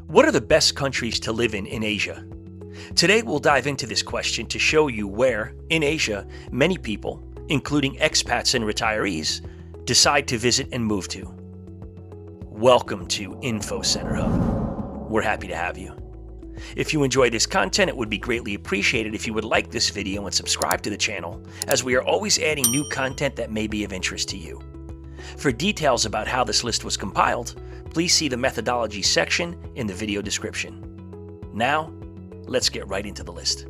What are the best countries to live in Asia? Today we'll dive into this question to show you where, in Asia, many people, including expats and retirees, decide to visit and move to. Welcome to InfoCenterHub. We're happy to have you. If you enjoy this content, it would be greatly appreciated if you would like this video and subscribe to the channel, as we are always adding new content that may be of interest to you. For details about how this list was compiled, please see the methodology section in the video description. Now, let's get right into the list.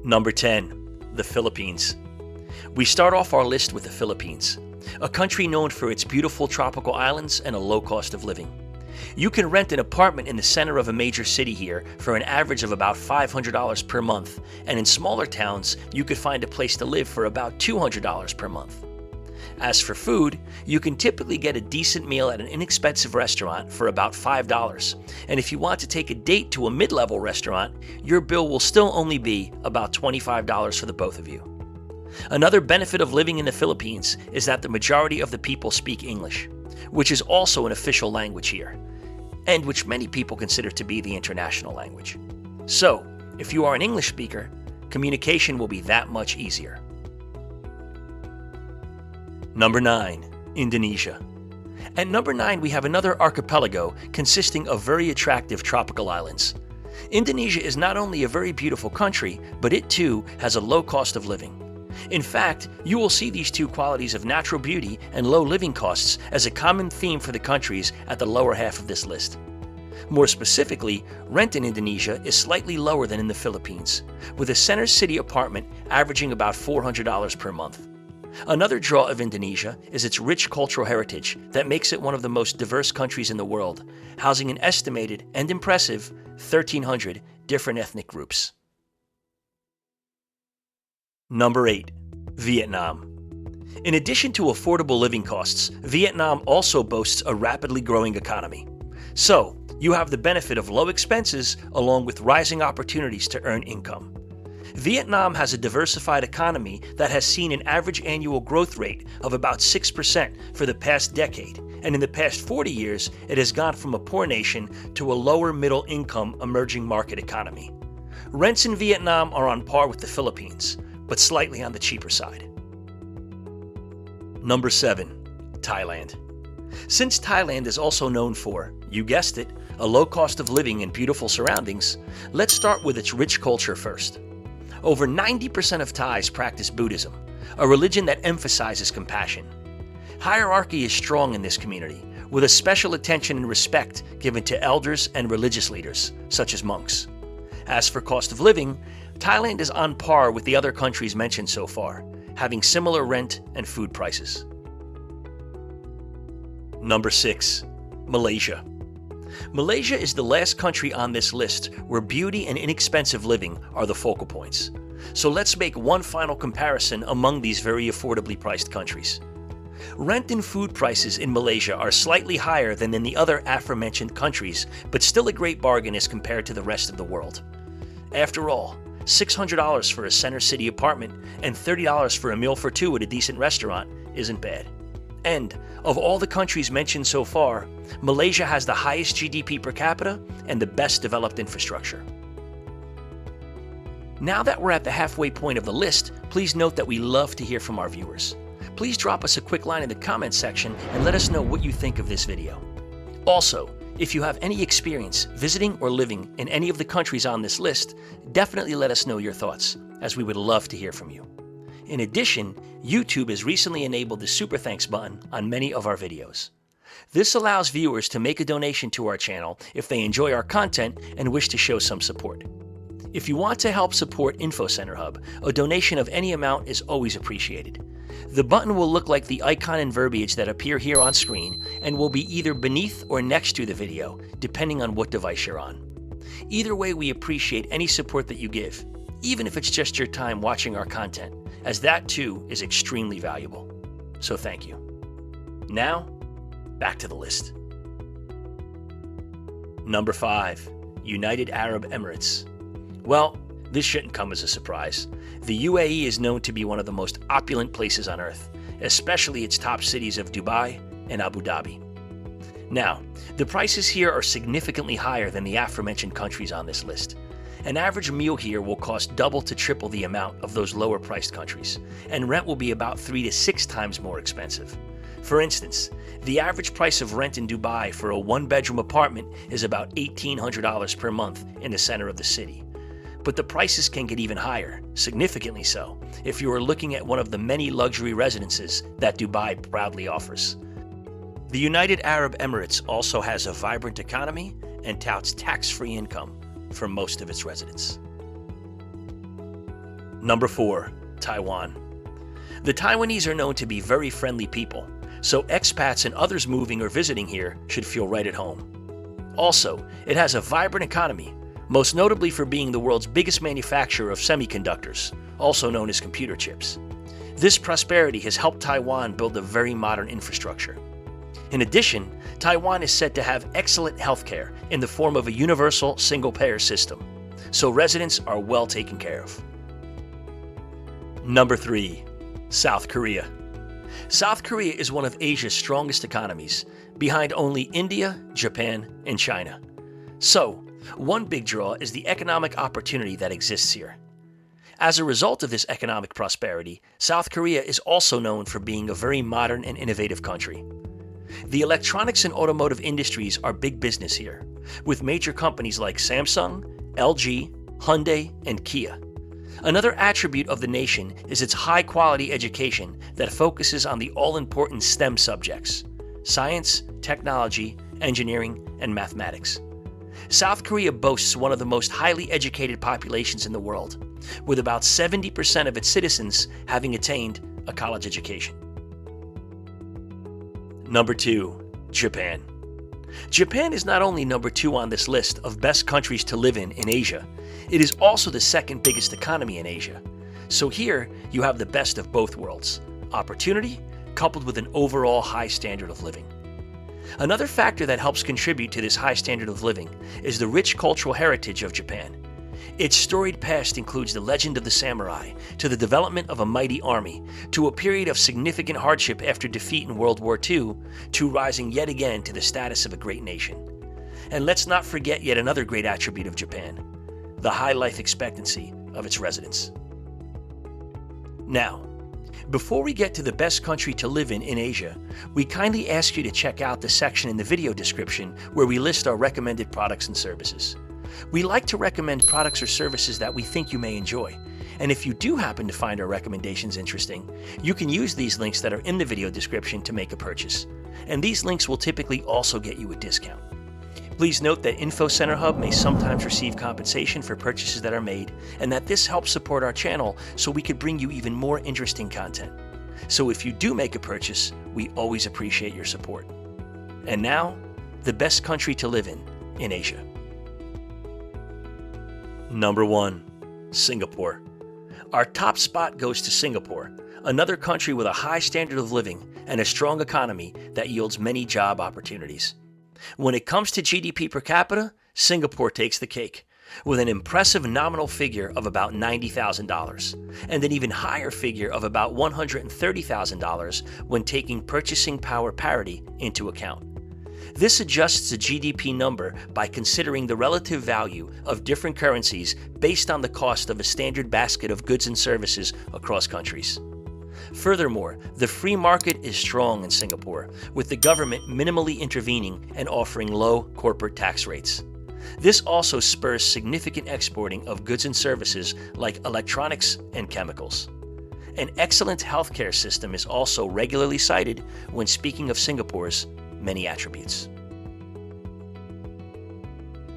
Number 10, the Philippines. We start off our list with the Philippines, a country known for its beautiful tropical islands and a low cost of living. You can rent an apartment in the center of a major city here for an average of about $500 per month, and in smaller towns, you could find a place to live for about $200 per month. As for food, you can typically get a decent meal at an inexpensive restaurant for about $5, and if you want to take a date to a mid-level restaurant, your bill will still only be about $25 for the both of you. Another benefit of living in the Philippines is that the majority of the people speak English, which is also an official language here, and which many people consider to be the international language. So, if you are an English speaker, communication will be that much easier. Number 9, Indonesia. At number 9, we have another archipelago consisting of very attractive tropical islands. Indonesia is not only a very beautiful country, but it too has a low cost of living. In fact, you will see these two qualities of natural beauty and low living costs as a common theme for the countries at the lower half of this list. More specifically, rent in Indonesia is slightly lower than in the Philippines, with a center city apartment averaging about $400 per month. Another draw of Indonesia is its rich cultural heritage that makes it one of the most diverse countries in the world, housing an estimated and impressive 1,300 different ethnic groups. Number 8, Vietnam. In addition to affordable living costs, Vietnam also boasts a rapidly growing economy. So, you have the benefit of low expenses along with rising opportunities to earn income. Vietnam has a diversified economy that has seen an average annual growth rate of about 6% for the past decade, and in the past 40 years, it has gone from a poor nation to a lower middle income emerging market economy. Rents in Vietnam are on par with the Philippines, but slightly on the cheaper side. Number 7, Thailand. Since Thailand is also known for, you guessed it, a low cost of living and beautiful surroundings, let's start with its rich culture first. Over 90% of Thais practice Buddhism, a religion that emphasizes compassion. Hierarchy is strong in this community, with a special attention and respect given to elders and religious leaders, such as monks. As for cost of living, Thailand is on par with the other countries mentioned so far, having similar rent and food prices. Number 6, Malaysia. Malaysia is the last country on this list where beauty and inexpensive living are the focal points. So let's make one final comparison among these very affordably priced countries. Rent and food prices in Malaysia are slightly higher than in the other aforementioned countries, but still a great bargain as compared to the rest of the world. After all, $600 for a center city apartment and $30 for a meal for two at a decent restaurant isn't bad. And of all the countries mentioned so far, Malaysia has the highest GDP per capita and the best developed infrastructure. Now that we're at the halfway point of the list, please note that we love to hear from our viewers. Please drop us a quick line in the comments section and let us know what you think of this video. Also, if you have any experience visiting or living in any of the countries on this list, definitely let us know your thoughts, as we would love to hear from you. In addition, YouTube has recently enabled the Super Thanks button on many of our videos. This allows viewers to make a donation to our channel if they enjoy our content and wish to show some support. If you want to help support InfoCenterHub, a donation of any amount is always appreciated. The button will look like the icon and verbiage that appear here on screen and will be either beneath or next to the video, depending on what device you're on. Either way, we appreciate any support that you give, even if it's just your time watching our content, as that too is extremely valuable. So thank you. Now, back to the list. Number 5, United Arab Emirates. Well, this shouldn't come as a surprise. The UAE is known to be one of the most opulent places on earth, especially its top cities of Dubai and Abu Dhabi. Now, the prices here are significantly higher than the aforementioned countries on this list. An average meal here will cost double to triple the amount of those lower priced countries, and rent will be about 3 to 6 times more expensive. For instance, the average price of rent in Dubai for a one-bedroom apartment is about $1,800 per month in the center of the city. But the prices can get even higher, significantly so, if you are looking at one of the many luxury residences that Dubai proudly offers. The United Arab Emirates also has a vibrant economy and touts tax-free income for most of its residents. Number 4, Taiwan. The Taiwanese are known to be very friendly people, so expats and others moving or visiting here should feel right at home. Also, it has a vibrant economy, most notably for being the world's biggest manufacturer of semiconductors, also known as computer chips. This prosperity has helped Taiwan build a very modern infrastructure. In addition, Taiwan is said to have excellent healthcare in the form of a universal single-payer system, so residents are well taken care of. Number 3, South Korea. South Korea is one of Asia's strongest economies, behind only India, Japan, and China. So, one big draw is the economic opportunity that exists here. As a result of this economic prosperity, South Korea is also known for being a very modern and innovative country. The electronics and automotive industries are big business here, with major companies like Samsung, LG, Hyundai, and Kia. Another attribute of the nation is its high-quality education that focuses on the all-important STEM subjects: science, technology, engineering, and mathematics. South Korea boasts one of the most highly educated populations in the world, with about 70% of its citizens having attained a college education. Number 2, Japan. Japan is not only number 2 on this list of best countries to live in Asia, it is also the second biggest economy in Asia. So here you have the best of both worlds: opportunity coupled with an overall high standard of living. Another factor that helps contribute to this high standard of living is the rich cultural heritage of Japan. Its storied past includes the legend of the samurai, to the development of a mighty army, to a period of significant hardship after defeat in World War II, to rising yet again to the status of a great nation. And let's not forget yet another great attribute of Japan: the high life expectancy of its residents. Now, before we get to the best country to live in Asia, we kindly ask you to check out the section in the video description where we list our recommended products and services. We like to recommend products or services that we think you may enjoy, and if you do happen to find our recommendations interesting, you can use these links that are in the video description to make a purchase, and these links will typically also get you a discount. Please note that InfoCenterHub may sometimes receive compensation for purchases that are made, and that this helps support our channel so we could bring you even more interesting content. So if you do make a purchase, we always appreciate your support. And now, the best country to live in Asia. Number 1, Singapore. Our top spot goes to Singapore, another country with a high standard of living and a strong economy that yields many job opportunities. When it comes to GDP per capita, Singapore takes the cake, with an impressive nominal figure of about $90,000, and an even higher figure of about $130,000 when taking purchasing power parity into account. This adjusts the GDP number by considering the relative value of different currencies based on the cost of a standard basket of goods and services across countries. Furthermore, the free market is strong in Singapore, with the government minimally intervening and offering low corporate tax rates. This also spurs significant exporting of goods and services like electronics and chemicals. An excellent healthcare system is also regularly cited when speaking of Singapore's many attributes.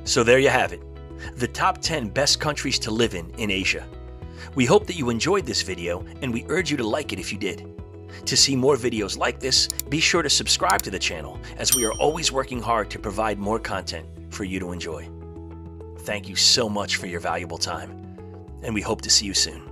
So there you have it, the top 10 best countries to live in Asia. We hope that you enjoyed this video, and we urge you to like it if you did. To see more videos like this, be sure to subscribe to the channel, as we are always working hard to provide more content for you to enjoy. Thank you so much for your valuable time, and we hope to see you soon.